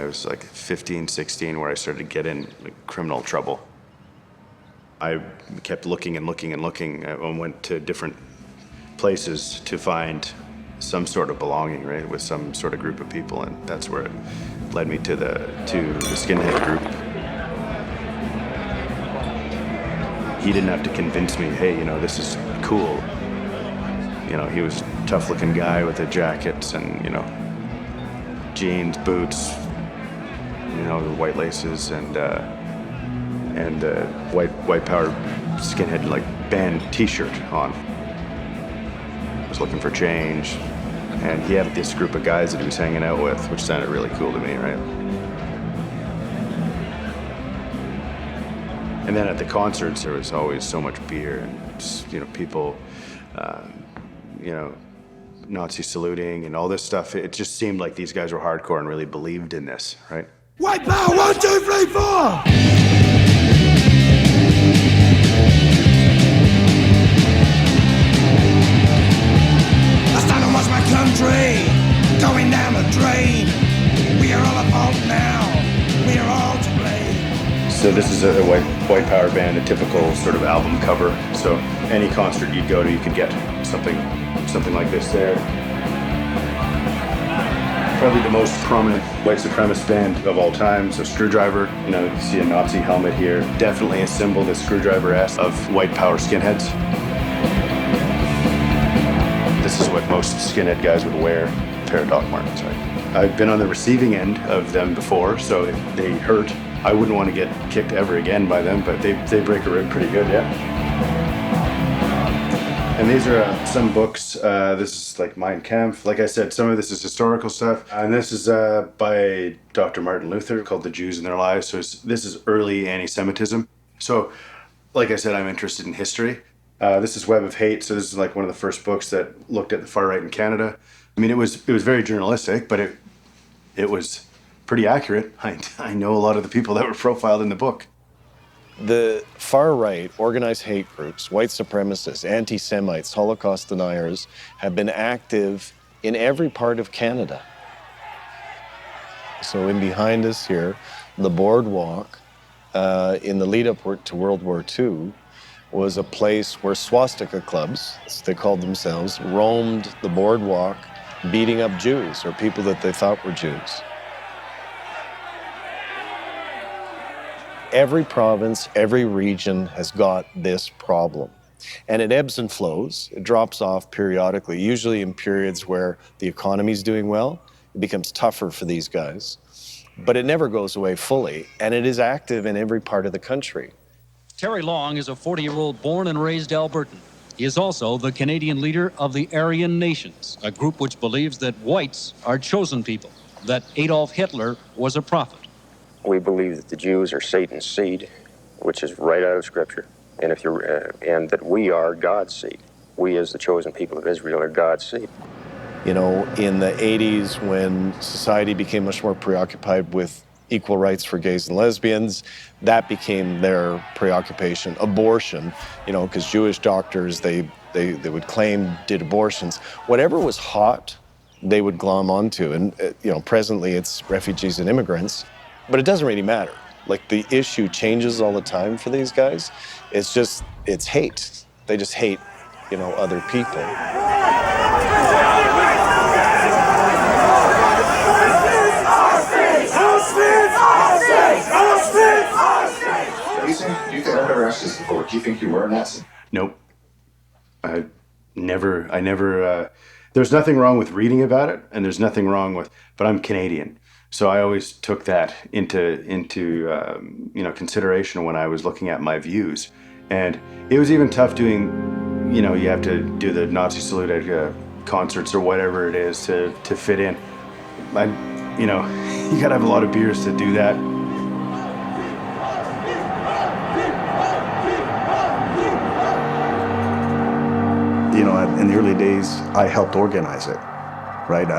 was like 15, 16, where I started to get in criminal trouble. I kept looking and looking and looking. I went to different places to find some sort of belonging, right, with some sort of group of people, and that's where it led me to the Skinhead group. He didn't have to convince me, hey, you know, this is cool. You know, he was a tough-looking guy with the jackets and, you know, jeans, boots, you know, the white laces and white power Skinhead like band T-shirt on. Was looking for change, and he had this group of guys that he was hanging out with, which sounded really cool to me, right? And then at the concerts, there was always so much beer and just, you know, people, you know, Nazi saluting and all this stuff. It just seemed like these guys were hardcore and really believed in this, right? White power, 1, 2, 3, 4! I stand and watch my country going down the drain. We are all at fault now. We are all to blame. So this is a white power band, a typical sort of album cover. So any concert you'd go to, you could get something like this there. Probably the most prominent white supremacist band of all time. So Screwdriver, you know, you see a Nazi helmet here. Definitely a symbol, the Screwdriver-esque, of white power skinheads. This is what most skinhead guys would wear, a pair of Doc Martens, right? I've been on the receiving end of them before, so they hurt. I wouldn't want to get kicked ever again by them, but they break a rib pretty good, yeah. And these are some books. This is like Mein Kampf. Like I said, some of this is historical stuff. And this is by Dr. Martin Luther, called The Jews and Their Lives. So this is early anti-Semitism. So, like I said, I'm interested in history. This is Web of Hate. So this is like one of the first books that looked at the far right in Canada. I mean, it was very journalistic, but it was pretty accurate. I know a lot of the people that were profiled in the book. The far right, organized hate groups, white supremacists, anti-Semites, Holocaust deniers have been active in every part of Canada. So in behind us here, the boardwalk in the lead up to World War II was a place where swastika clubs, as they called themselves, roamed the boardwalk beating up Jews or people that they thought were Jews. Every province, every region has got this problem. And it ebbs and flows. It drops off periodically, usually in periods where the economy's doing well. It becomes tougher for these guys. But it never goes away fully, and it is active in every part of the country. Terry Long is a 40-year-old born and raised Albertan. He is also the Canadian leader of the Aryan Nations, a group which believes that whites are chosen people, that Adolf Hitler was a prophet. We believe that the Jews are Satan's seed, which is right out of Scripture, and and that we are God's seed. We, as the chosen people of Israel, are God's seed. You know, in the 80s, when society became much more preoccupied with equal rights for gays and lesbians, that became their preoccupation. Abortion, you know, because Jewish doctors, they would claim did abortions. Whatever was hot, they would glom onto, and you know, presently it's refugees and immigrants. But it doesn't really matter. Like, the issue changes all the time for these guys. It's just, it's hate. They just hate, you know, other people. Do you think I've ever asked this before? Do you think you were a Nazi? Nope. I never, there's nothing wrong with reading about it, and there's nothing wrong with, but I'm Canadian. So I always took that into you know, consideration when I was looking at my views. And it was even tough doing, you know, you have to do the Nazi salute at concerts or whatever it is to fit in. You know, you gotta have a lot of beers to do that. You know, in the early days, I helped organize it, right?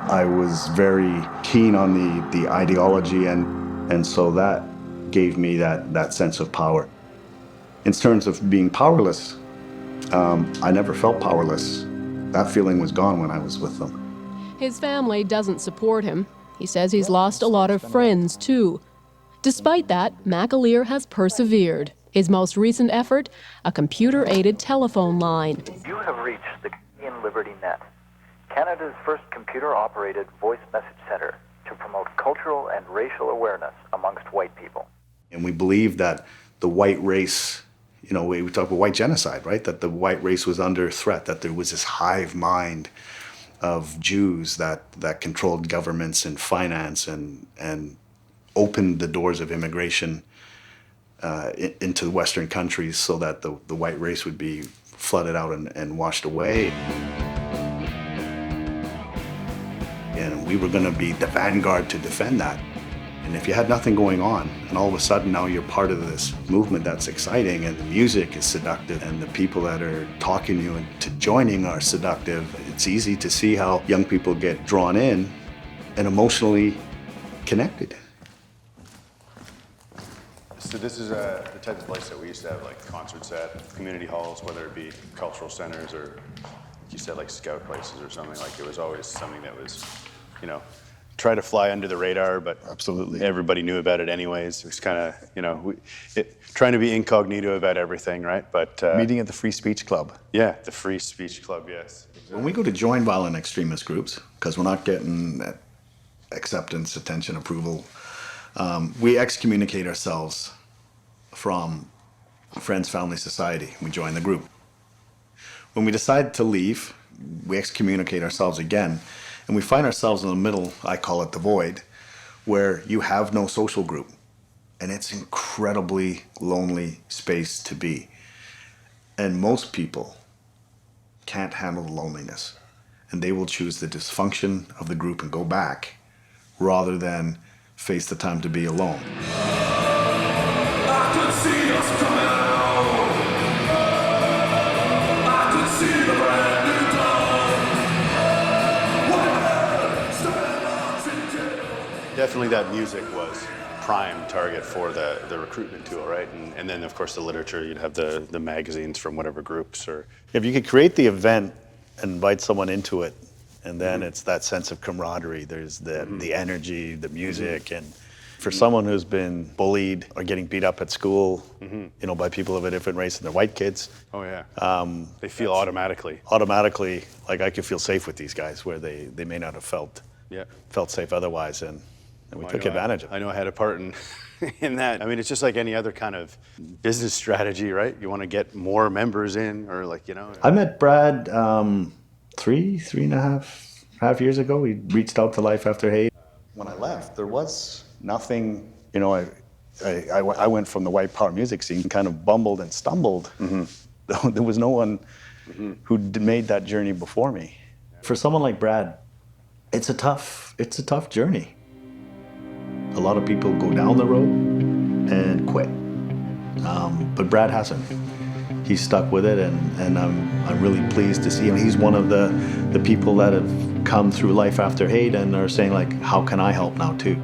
I was very keen on the ideology, and so that gave me that sense of power. In terms of being powerless, I never felt powerless. That feeling was gone when I was with them. His family doesn't support him. He says he's lost a lot of friends, too. Despite that, McAleer has persevered. His most recent effort, a computer-aided telephone line. You have reached the Canadian Liberty Net, Canada's first computer-operated voice message center to promote cultural and racial awareness amongst white people. And we believe that the white race, you know, we talk about white genocide, right? That the white race was under threat, that there was this hive mind of Jews that controlled governments and finance and opened the doors of immigration into Western countries so that the white race would be flooded out and washed away. And we were going to be the vanguard to defend that. And if you had nothing going on, and all of a sudden now you're part of this movement that's exciting, and the music is seductive, and the people that are talking you into joining are seductive, it's easy to see how young people get drawn in and emotionally connected. So this is the type of place that we used to have like concerts at, community halls, whether it be cultural centers or, like you said, like scout places or something. Like it was always something that was, you know, try to fly under the radar, but Absolutely. everybody knew about it anyways. It was kind of, you know, trying to be incognito about everything, right? But Meeting at the Free Speech Club. yeah, the Free Speech Club, yes. When we go to join violent extremist groups, because we're not getting that acceptance, attention, approval, we excommunicate ourselves from Friends, Family, Society. We join the group. When we decide to leave, we excommunicate ourselves again, and we find ourselves in the middle, I call it the void, where you have no social group. And it's incredibly lonely space to be. And most people can't handle the loneliness, and they will choose the dysfunction of the group and go back rather than face the time to be alone. I could see us coming out. I could see the brand new dawn. Definitely that music was prime target for the recruitment tool, right? And then, of course, the literature, you'd have the magazines from whatever groups or... If you could create the event and invite someone into it, and then it's that sense of camaraderie, there's the energy, the music, and for someone who's been bullied or getting beat up at school, you know, by people of a different race and they're white kids. Oh, yeah. They feel automatically, like I could feel safe with these guys where they may not have felt safe otherwise, and we took advantage of it. I know I had a part in that. I mean, it's just like any other kind of business strategy, right? You want to get more members in, or like, you know. I met Brad three and a half years ago. He reached out to Life After Hate. When I left, there was nothing, you know, I went from the white power music scene, kind of bumbled and stumbled. There was no one who made that journey before me. For someone like Brad, it's a tough journey. A lot of people go down the road and quit, but Brad hasn't. He's stuck with it, and I'm really pleased to see him. He's one of the people that have come through Life After Hate and are saying, like, how can I help now too?